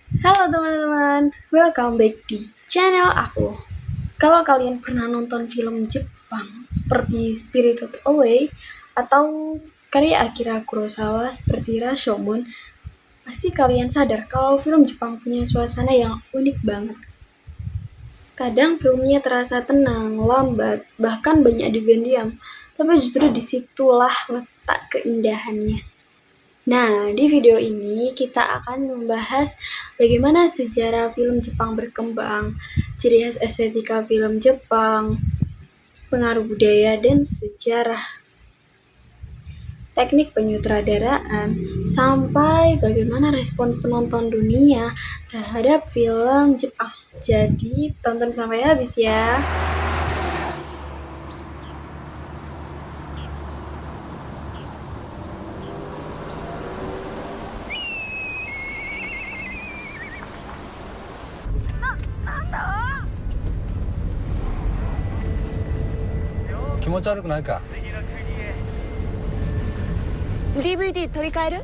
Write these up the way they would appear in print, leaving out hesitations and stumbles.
Halo teman-teman, welcome back di channel aku. Kalau kalian pernah nonton film Jepang seperti Spirited Away atau karya Akira Kurosawa seperti Rashomon, pasti kalian sadar kalau film Jepang punya suasana yang unik banget. Kadang filmnya terasa tenang, lambat, bahkan banyak adegan diam, tapi justru disitulah letak keindahannya. Nah, di video ini kita akan membahas bagaimana sejarah film Jepang berkembang, ciri khas estetika film Jepang, pengaruh budaya dan sejarah, teknik penyutradaraan, sampai bagaimana respon penonton dunia terhadap film Jepang. Jadi, tonton sampai habis ya. DVD 取り替える？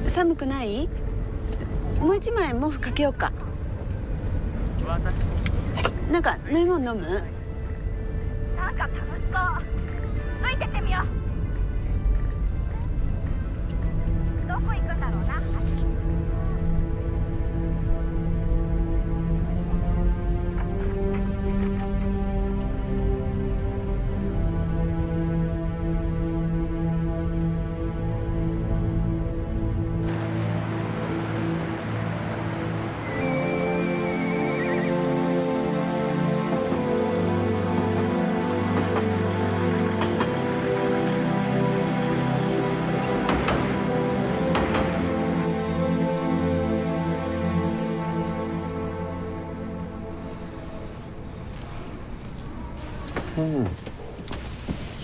寒くない？もう一枚毛布かけようか。なんか飲み物飲む？なんか楽しそうついてってみようどこ行くんだろうな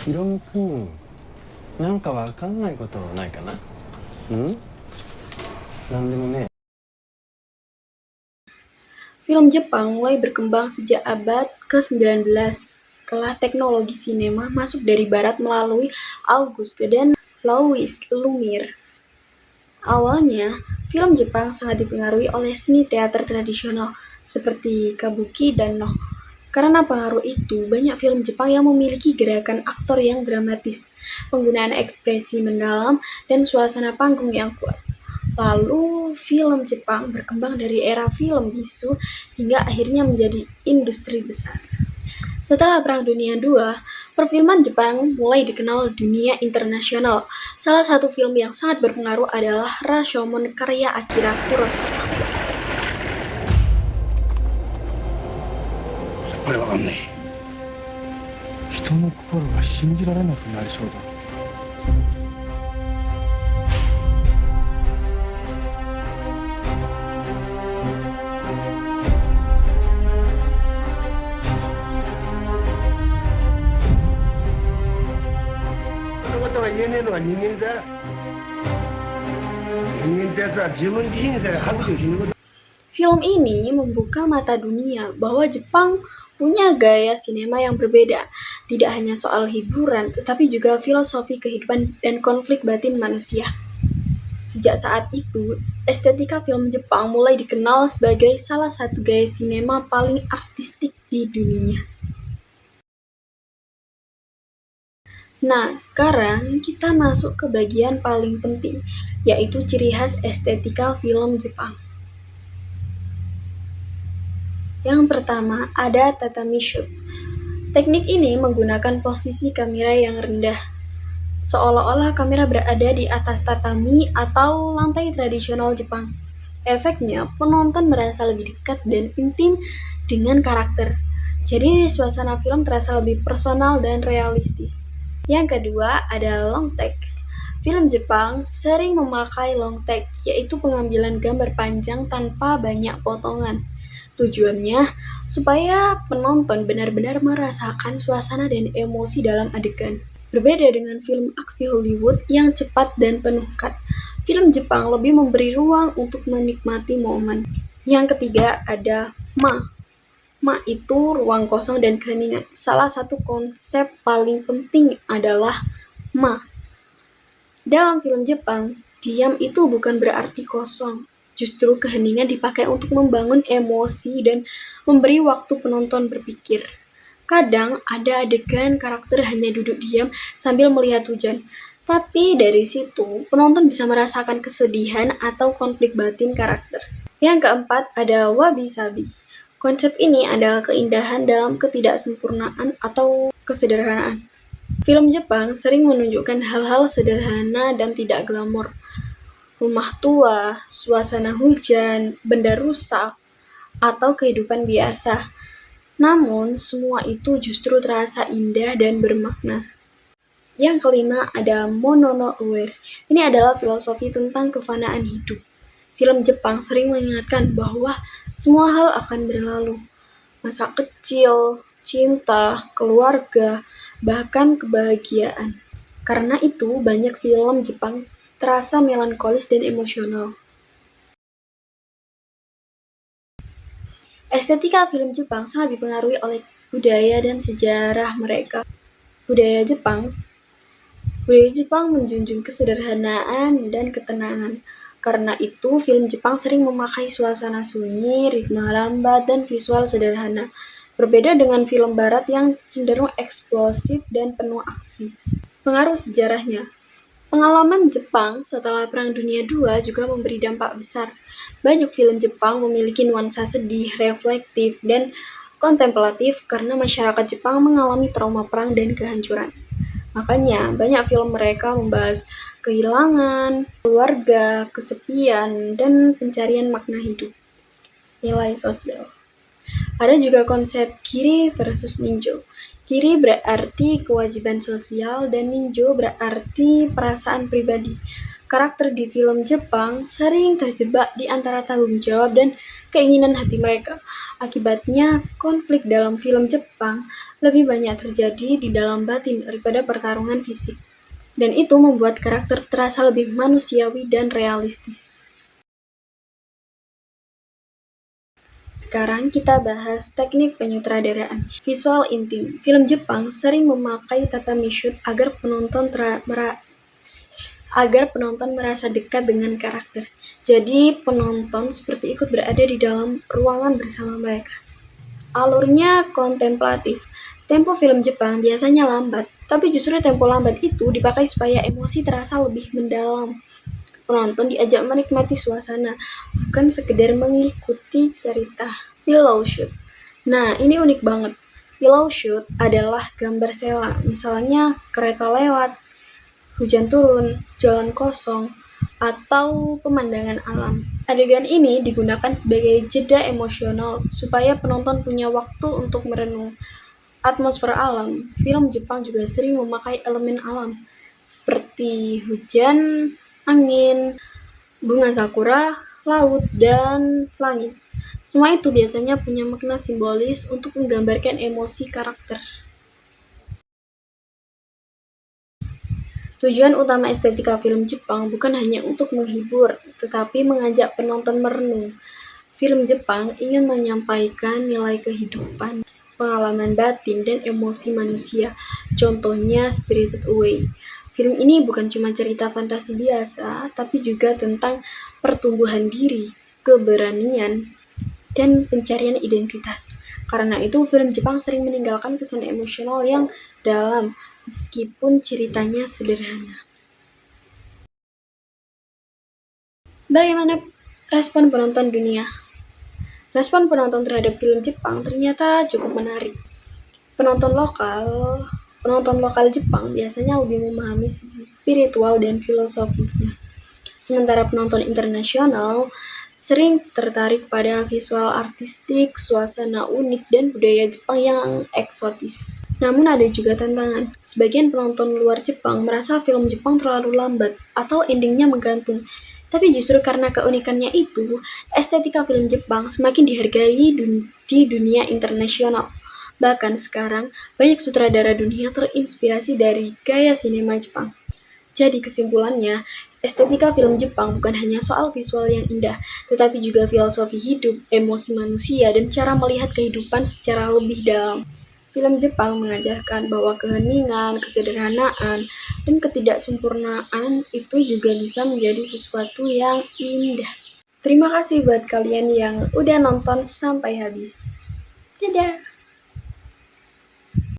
ヒロムくん、なんかわかんないことないかな？なんでもね。Film Jepang mulai berkembang sejak abad ke-19 setelah teknologi sinema masuk dari barat melalui Auguste dan Louis Lumière. Awalnya, film Jepang sangat dipengaruhi oleh seni teater tradisional seperti kabuki dan noh. Karena pengaruh itu, banyak film Jepang yang memiliki gerakan aktor yang dramatis, penggunaan ekspresi mendalam, dan suasana panggung yang kuat. Lalu, film Jepang berkembang dari era film bisu hingga akhirnya menjadi industri besar. Setelah Perang Dunia II, perfilman Jepang mulai dikenal dunia internasional. Salah satu film yang sangat berpengaruh adalah Rashomon karya Akira Kurosawa. これわかんない人の心が信じられなくなりそうだそんなことが言えねえのが人間だ人間ってやつは自分自身にさえ白状しねえこと Film ini membuka mata dunia bahwa Jepang punya gaya sinema yang berbeda, tidak hanya soal hiburan, tetapi juga filosofi kehidupan dan konflik batin manusia. Sejak saat itu, estetika film Jepang mulai dikenal sebagai salah satu gaya sinema paling artistik di dunia. Nah, sekarang kita masuk ke bagian paling penting, yaitu ciri khas estetika film Jepang. Yang pertama, ada tatami shot. Teknik ini menggunakan posisi kamera yang rendah, seolah-olah kamera berada di atas tatami atau lantai tradisional Jepang. Efeknya, penonton merasa lebih dekat dan intim dengan karakter. Jadi, suasana film terasa lebih personal dan realistis. Yang kedua, ada long take. Film Jepang sering memakai long take, yaitu pengambilan gambar panjang tanpa banyak potongan. Tujuannya supaya penonton benar-benar merasakan suasana dan emosi dalam adegan. Berbeda dengan film aksi Hollywood yang cepat dan penuh cut, film Jepang lebih memberi ruang untuk menikmati momen. Yang ketiga ada ma. Ma itu ruang kosong dan keheningan. Salah satu konsep paling penting adalah ma. Dalam film Jepang, diam itu bukan berarti kosong. Justru keheningan dipakai untuk membangun emosi dan memberi waktu penonton berpikir. Kadang ada adegan karakter hanya duduk diam sambil melihat hujan. Tapi dari situ, penonton bisa merasakan kesedihan atau konflik batin karakter. Yang keempat ada wabi-sabi. Konsep ini adalah keindahan dalam ketidaksempurnaan atau kesederhanaan. Film Jepang sering menunjukkan hal-hal sederhana dan tidak glamor. Rumah tua, suasana hujan, benda rusak, atau kehidupan biasa. Namun, semua itu justru terasa indah dan bermakna. Yang kelima ada Monono Aware. Ini adalah filosofi tentang kefanaan hidup. Film Jepang sering mengingatkan bahwa semua hal akan berlalu. Masa kecil, cinta, keluarga, bahkan kebahagiaan. Karena itu, banyak film Jepang terasa melankolis dan emosional. Estetika film Jepang sangat dipengaruhi oleh budaya dan sejarah mereka. Budaya Jepang menjunjung kesederhanaan dan ketenangan. Karena itu, film Jepang sering memakai suasana sunyi, ritme lambat, dan visual sederhana. Berbeda dengan film barat yang cenderung eksplosif dan penuh aksi. Pengaruh sejarahnya. Pengalaman Jepang setelah Perang Dunia II juga memberi dampak besar. Banyak film Jepang memiliki nuansa sedih, reflektif, dan kontemplatif karena masyarakat Jepang mengalami trauma perang dan kehancuran. Makanya, banyak film mereka membahas kehilangan, keluarga, kesepian, dan pencarian makna hidup. Nilai sosial. Ada juga konsep kiri versus ninjo. Kiri berarti kewajiban sosial dan ninjo berarti perasaan pribadi. Karakter di film Jepang sering terjebak di antara tanggung jawab dan keinginan hati mereka. Akibatnya, konflik dalam film Jepang lebih banyak terjadi di dalam batin daripada pertarungan fisik. Dan itu membuat karakter terasa lebih manusiawi dan realistis. Sekarang kita bahas teknik penyutradaraan. Visual intim. Film Jepang sering memakai tatami shoot agar penonton merasa dekat dengan karakter. Jadi penonton seperti ikut berada di dalam ruangan bersama mereka. Alurnya kontemplatif. Tempo film Jepang biasanya lambat, tapi justru tempo lambat itu dipakai supaya emosi terasa lebih mendalam. Penonton diajak menikmati suasana, bukan sekedar mengikuti cerita. Pillow shoot. Nah, ini unik banget. Pillow shoot adalah gambar sela, misalnya kereta lewat, hujan turun, jalan kosong, atau pemandangan alam. Adegan ini digunakan sebagai jeda emosional supaya penonton punya waktu untuk merenung. Atmosfer alam. Film Jepang juga sering memakai elemen alam, seperti hujan, angin, bunga sakura, laut, dan langit. Semua itu biasanya punya makna simbolis untuk menggambarkan emosi karakter. Tujuan utama estetika film Jepang bukan hanya untuk menghibur, tetapi mengajak penonton merenung. Film Jepang ingin menyampaikan nilai kehidupan, pengalaman batin, dan emosi manusia. Contohnya Spirited Away. Film ini bukan cuma cerita fantasi biasa, tapi juga tentang pertumbuhan diri, keberanian, dan pencarian identitas. Karena itu, film Jepang sering meninggalkan kesan emosional yang dalam, meskipun ceritanya sederhana. Bagaimana respon penonton dunia? Respon penonton terhadap film Jepang ternyata cukup menarik. Penonton lokal Jepang biasanya lebih memahami sisi spiritual dan filosofinya. Sementara penonton internasional sering tertarik pada visual artistik, suasana unik, dan budaya Jepang yang eksotis. Namun ada juga tantangan. Sebagian penonton luar Jepang merasa film Jepang terlalu lambat atau endingnya menggantung. Tapi justru karena keunikannya itu, estetika film Jepang semakin dihargai di dunia internasional. Bahkan sekarang, banyak sutradara dunia terinspirasi dari gaya sinema Jepang. Jadi kesimpulannya, estetika film Jepang bukan hanya soal visual yang indah, tetapi juga filosofi hidup, emosi manusia, dan cara melihat kehidupan secara lebih dalam. Film Jepang mengajarkan bahwa keheningan, kesederhanaan, dan ketidaksempurnaan itu juga bisa menjadi sesuatu yang indah. Terima kasih buat kalian yang udah nonton sampai habis. Dadah!